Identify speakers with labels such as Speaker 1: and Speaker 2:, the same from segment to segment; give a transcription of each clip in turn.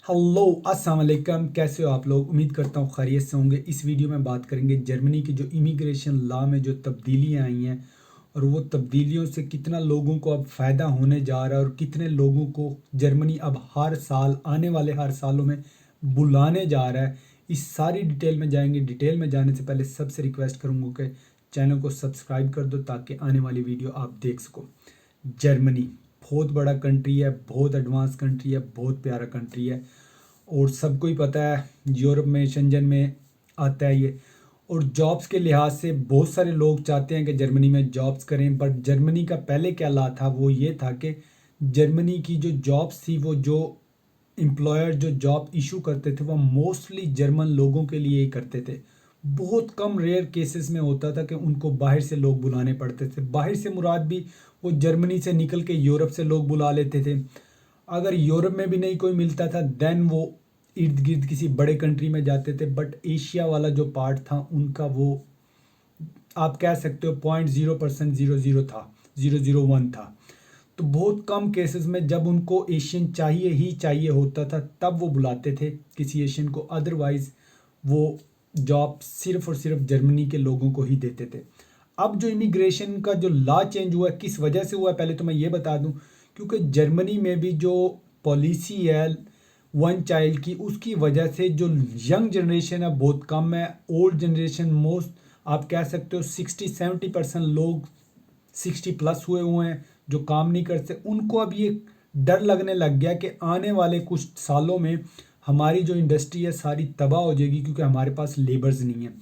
Speaker 1: Hello अस्सलाम वालेकुम, कैसे हो आप लोग। उम्मीद करता हूँ खैरियत से होंगे। इस वीडियो में बात करेंगे जर्मनी की जो इमिग्रेशन लॉ में जो तब्दीलियाँ आई हैं और वो तब्दीलियों से कितना लोगों को अब फ़ायदा होने जा रहा है और कितने लोगों को जर्मनी अब हर साल आने वाले हर सालों में बुलाने जा रहा है। इस सारी डिटेल में जाएंगे। डिटेल में जाने से पहले सबसे रिक्वेस्ट करूँगा कि चैनल को सब्सक्राइब कर दो ताकि आने वाली वीडियो आप देख सको। जर्मनी बहुत बड़ा कंट्री है, बहुत एडवांस कंट्री है, बहुत प्यारा कंट्री है और सबको ही पता है यूरोप में शेंजन में आता है ये। और जॉब्स के लिहाज से बहुत सारे लोग चाहते हैं कि जर्मनी में जॉब्स करें, बट जर्मनी का पहले क्या ला था वो ये था कि जर्मनी की जो जॉब्स थी वो जो एम्प्लॉयर जो जॉब इशू करते थे वो मोस्टली जर्मन लोगों के लिए ही करते थे। बहुत कम रेयर केसेस में होता था कि उनको बाहर से लोग बुलाने पड़ते थे। बाहर से मुराद भी वो जर्मनी से निकल के यूरोप से लोग बुला लेते थे। अगर यूरोप में भी नहीं कोई मिलता था देन वो इर्द गिर्द किसी बड़े कंट्री में जाते थे। बट एशिया वाला जो पार्ट था उनका वो आप कह सकते हो 0.0% 00 था, 001 था। तो बहुत कम केसेस में जब उनको एशियन चाहिए ही चाहिए होता था तब वो बुलाते थे किसी एशियन को, अदरवाइज वो जॉब सिर्फ और सिर्फ जर्मनी के लोगों को ही देते थे। अब जो इमिग्रेशन का जो लॉ चेंज हुआ है किस वजह से हुआ है पहले तो मैं ये बता दूं, क्योंकि जर्मनी में भी जो पॉलिसी है वन चाइल्ड की उसकी वजह से जो यंग जनरेशन है बहुत कम है। ओल्ड जनरेशन मोस्ट आप कह सकते हो 60-70% लोग 60 प्लस हुए हुए हैं जो काम नहीं करते। उनको अब ये डर लगने लग गया कि आने वाले कुछ सालों में हमारी जो इंडस्ट्री है सारी तबाह हो जाएगी क्योंकि हमारे पास लेबर्स नहीं है।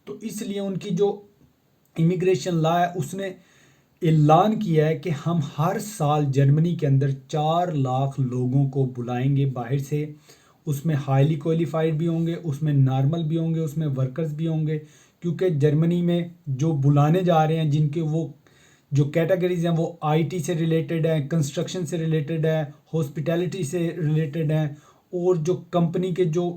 Speaker 1: तो इसलिए उनकी जो इमिग्रेशन लॉ है उसने ऐलान किया है कि हम हर साल जर्मनी के अंदर 4 लाख लोगों को बुलाएंगे बाहर से। उसमें हाईली क्वालिफाइड भी होंगे, उसमें नॉर्मल भी होंगे, उसमें वर्कर्स भी होंगे। क्योंकि जर्मनी में जो बुलाने जा रहे हैं जिनके वो जो कैटेगरीज हैं वो आईटी से रिलेटेड है, कंस्ट्रक्शन से रिलेटेड है, हॉस्पिटैलिटी से रिलेटेड है और जो कंपनी के जो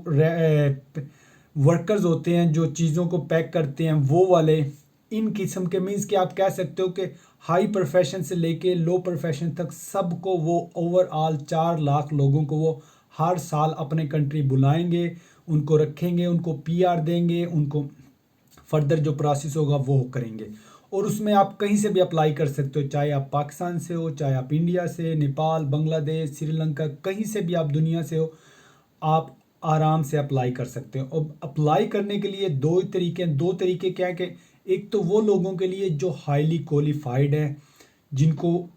Speaker 1: वर्कर्स होते हैं जो चीज़ों को पैक करते हैं वो वाले इन किस्म के मीन्स कि आप कह सकते हो कि हाई प्रोफेशन से लेके लो प्रोफेशन तक सबको वो ओवरऑल 4 लाख लोगों को वो हर साल अपने कंट्री बुलाएंगे, उनको रखेंगे, उनको पीआर देंगे, उनको फर्दर जो प्रोसेस होगा वो करेंगे। और उसमें आप कहीं से भी अप्लाई कर सकते हो, चाहे आप पाकिस्तान से हो, चाहे आप इंडिया से, नेपाल, बांग्लादेश, श्रीलंका, कहीं से भी आप दुनिया से हो, आप आराम से अप्लाई कर सकते हो। और अप्लाई करने के लिए दो तरीके क्या है कि एक तो वो लोगों के लिए जो हाईली क्वालिफाइड है, जिनको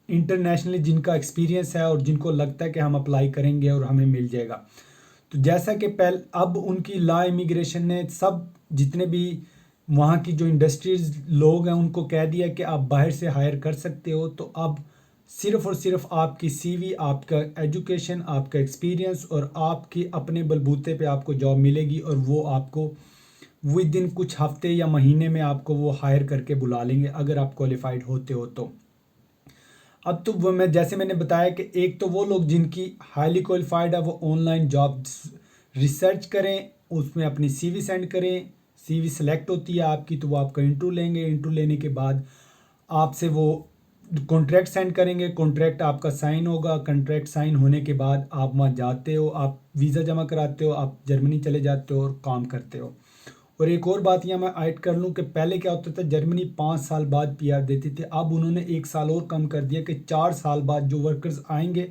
Speaker 1: इंटरनेशनली जिनका एक्सपीरियंस है और जिनको लगता है कि हम अप्लाई करेंगे और हमें मिल जाएगा। तो जैसा कि पहले अब उनकी लॉ इमिग्रेशन ने सब जितने भी वहाँ की जो इंडस्ट्रीज लोग हैं उनको कह दिया कि आप बाहर से हायर कर सकते हो। तो अब सिर्फ और सिर्फ आपकी सीवी, आपका एजुकेशन, आपका एक्सपीरियंस और आपकी अपने बलबूते पे आपको जॉब मिलेगी और वो आपको विद इन कुछ हफ्ते या महीने में आपको वो हायर करके बुला लेंगे अगर आप क्वालिफाइड होते हो तो। अब तो वो मैं जैसे मैंने बताया कि एक तो वो लोग जिनकी हाईली क्वालिफाइड है वो ऑनलाइन जॉब्स रिसर्च करें, उसमें अपनी सीवी सेंड करें। सीवी सेलेक्ट होती है आपकी तो वो आपका इंटरव्यू लेंगे, इंटरव्यू लेने के बाद आपसे वो कॉन्ट्रैक्ट सेंड करेंगे, कॉन्ट्रैक्ट आपका साइन होगा। कॉन्ट्रैक्ट साइन होने के बाद आप वहाँ जाते हो, आप वीज़ा जमा कराते हो, आप जर्मनी चले जाते हो और काम करते हो। और एक और बात यहाँ मैं ऐड कर लूँ कि पहले क्या होता था जर्मनी 5 साल बाद पीआर देती थी। अब उन्होंने 1 साल और कम कर दिया कि 4 साल बाद जो वर्कर्स आएंगे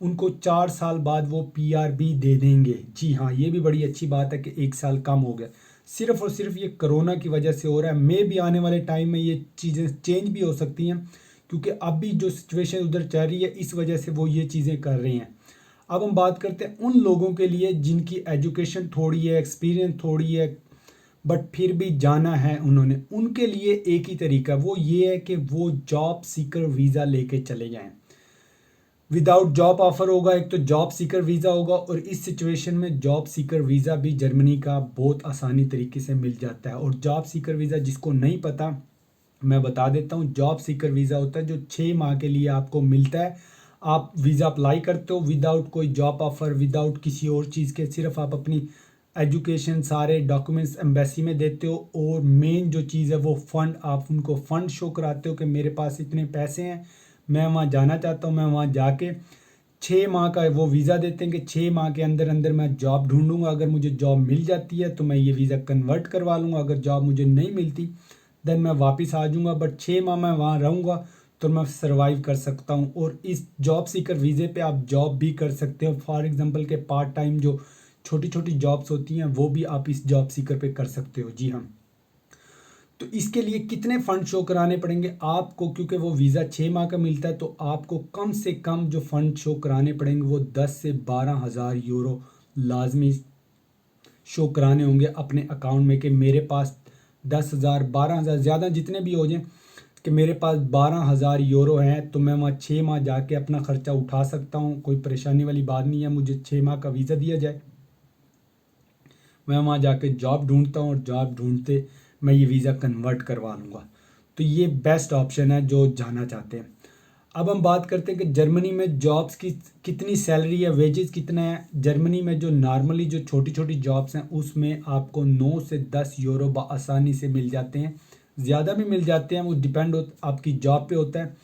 Speaker 1: उनको 4 साल बाद वो पीआर भी दे देंगे। जी हाँ, ये भी बड़ी अच्छी बात है कि 1 साल कम हो गया। सिर्फ और सिर्फ ये कोरोना की वजह से हो रहा है। मे भी आने वाले टाइम में ये चीज़ें चेंज भी हो सकती हैं क्योंकि अभी जो सिचुएशन उधर चल रही है इस वजह से वो ये चीज़ें कर रहे हैं। अब हम बात करते हैं उन लोगों के लिए जिनकी एजुकेशन थोड़ी है, एक्सपीरियंस थोड़ी है, बट फिर भी जाना है उन्होंने। उनके लिए एक ही तरीका वो ये है कि वो जॉब सीकर वीज़ा लेके चले जाएं। विदाउट जॉब ऑफर होगा, एक तो जॉब सीकर वीज़ा होगा और इस सिचुएशन में जॉब सीकर वीज़ा भी जर्मनी का बहुत आसानी तरीके से मिल जाता है। और जॉब सीकर वीज़ा जिसको नहीं पता मैं बता देता हूँ, जॉब सीकर वीज़ा होता है जो 6 माह के लिए आपको मिलता है। आप वीज़ा अप्लाई करते हो विदाउट कोई जॉब ऑफर, विदाउट किसी और चीज़ के, सिर्फ आप अपनी एजुकेशन सारे डॉक्यूमेंट्स एम्बेसी में देते हो और मेन जो चीज़ है वो फ़ंड, आप उनको फ़ंड शो कराते हो कि मेरे पास इतने पैसे हैं, मैं वहाँ जाना चाहता हूँ, मैं वहाँ जाके 6 माह का वो वीज़ा देते हैं कि 6 माह के अंदर अंदर मैं जॉब ढूंढूंगा, अगर मुझे जॉब मिल जाती है तो मैं ये वीज़ा कन्वर्ट करवा लूँगा, अगर जॉब मुझे नहीं मिलती देन मैं वापस आ जाऊँगा, बट 6 माह मैं वहाँ रहूँगा तो मैं सर्वाइव कर सकता हूँ। और इस जॉब सीकर वीज़े पे आप जॉब भी कर सकते हो, फॉर एग्जांपल के पार्ट टाइम जो छोटी छोटी जॉब्स होती हैं वो भी आप इस जॉब सीकर पे कर सकते हो। जी हाँ, तो इसके लिए कितने फ़ंड शो कराने पड़ेंगे आपको, क्योंकि वो वीज़ा 6 माह का मिलता है तो आपको कम से कम जो फ़ंड शो कराने पड़ेंगे वो 10 से 12,000 यूरो लाजमी शो कराने होंगे अपने अकाउंट में, कि मेरे पास 10,000 12,000 ज़्यादा जितने भी हो जाएं, कि मेरे पास 12,000 यूरो हैं तो मैं वहाँ 6 माह जाके अपना ख़र्चा उठा सकता हूँ। कोई परेशानी वाली बात नहीं है, मुझे 6 माह का वीज़ा दिया जाए, मैं वहाँ जाके जॉब ढूंढता हूँ और जॉब ढूंढते मैं ये वीज़ा कन्वर्ट करवा लूँगा। तो ये बेस्ट ऑप्शन है जो जाना चाहते हैं। अब हम बात करते हैं कि जर्मनी में जॉब्स की कितनी सैलरी है, वेजेस कितना है। जर्मनी में जो नॉर्मली जो छोटी छोटी जॉब्स हैं उसमें आपको 9 से 10 यूरो आसानी से मिल जाते हैं, ज़्यादा भी मिल जाते हैं, वो डिपेंड आपकी जॉब पे होता है।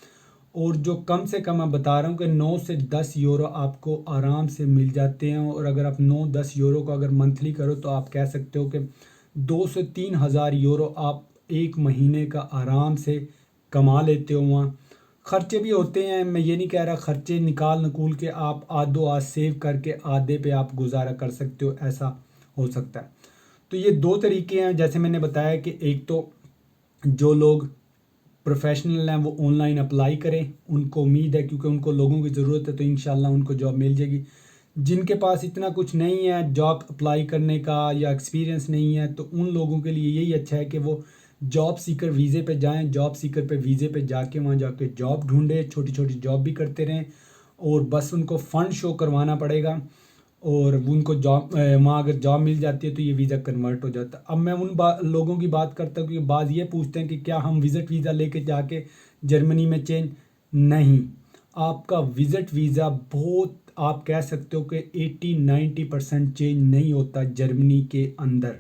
Speaker 1: और जो कम से कम मैं बता रहा हूँ कि 9 से 10 यूरो आपको आराम से मिल जाते हैं। और अगर आप 9-10 यूरो को अगर मंथली करो तो आप कह सकते हो कि 2 से 3,000 यूरो आप एक महीने का आराम से कमा लेते हो। वहाँ खर्चे भी होते हैं, मैं ये नहीं कह रहा खर्चे निकाल नकूल के आप आधो आध सेव करके आधे पे आप गुजारा कर सकते हो, ऐसा हो सकता है। तो ये दो तरीके हैं, जैसे मैंने बताया कि एक तो जो लोग प्रोफेशनल हैं वो ऑनलाइन अप्लाई करें, उनको उम्मीद है क्योंकि उनको लोगों की ज़रूरत है तो इंशाल्लाह उनको जॉब मिल जाएगी। जिनके पास इतना कुछ नहीं है जॉब अप्लाई करने का या एक्सपीरियंस नहीं है तो उन लोगों के लिए यही अच्छा है कि वो जॉब सीकर वीज़े पे जाएं, जॉब सीकर पे वीज़े पे जाके वहाँ जाके जॉब ढूंढे, छोटी छोटी जॉब भी करते रहें और बस उनको फ़ंड शो करवाना पड़ेगा और उनको जॉब वहाँ अगर जॉब मिल जाती है तो ये वीज़ा कन्वर्ट हो जाता है। अब मैं उन लोगों की बात करता हूँ कि बात ये पूछते हैं कि क्या हम विज़िट वीज़ा लेके जाके जर्मनी में चेंज, नहीं, आपका विज़िट वीज़ा बहुत आप कह सकते हो कि 80-90% चेंज नहीं होता जर्मनी के अंदर,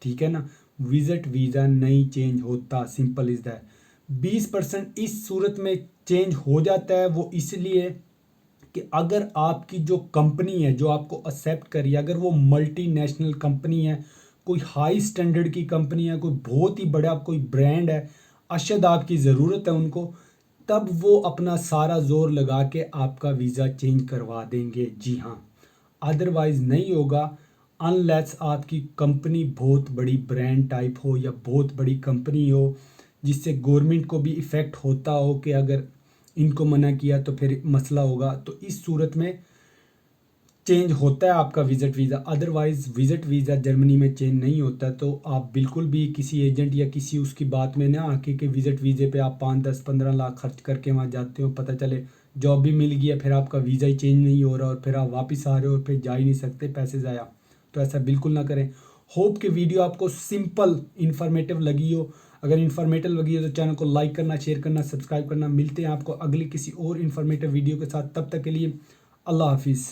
Speaker 1: ठीक है ना। विज़िट वीज़ा नहीं चेंज होता, सिंपल इज़ दैट। 20% इस सूरत में चेंज हो जाता है, वो इसलिए कि अगर आपकी जो कंपनी है जो आपको एक्सेप्ट करी, अगर वो मल्टीनेशनल कंपनी है, कोई हाई स्टैंडर्ड की कंपनी है, कोई बहुत ही बड़ा कोई ब्रांड है, अशद आपकी ज़रूरत है उनको, तब वो अपना सारा जोर लगा के आपका वीज़ा चेंज करवा देंगे। जी हाँ, अदरवाइज़ नहीं होगा अनलेस आपकी कंपनी बहुत बड़ी ब्रांड टाइप हो या बहुत बड़ी कंपनी हो जिससे गवर्नमेंट को भी इफ़ेक्ट होता हो कि अगर इनको मना किया तो फिर मसला होगा, तो इस सूरत में चेंज होता है आपका visit visa. Otherwise visit visa Germany में चेंज नहीं होता। तो आप बिल्कुल भी किसी एजेंट या किसी उसकी बात में ना आके कि विज़िट वीज़े पे आप 5-10-15 लाख खर्च करके वहाँ जाते हो, पता चले जॉब भी मिल गया फिर आपका वीज़ा ही चेंज नहीं हो रहा और फिर आप वापस आ रहे हो और फिर जा ही नहीं सकते, पैसे ज़ाया। तो ऐसा बिल्कुल ना करें। होप कि वीडियो आपको सिंपल इन्फॉर्मेटिव लगी हो। अगर इन्फॉर्मेटिव लगी हो तो चैनल को लाइक करना, शेयर करना, सब्सक्राइब करना। मिलते हैं आपको अगली किसी और इन्फॉर्मेटिव वीडियो के साथ, तब तक के लिए अल्लाह हाफिज़।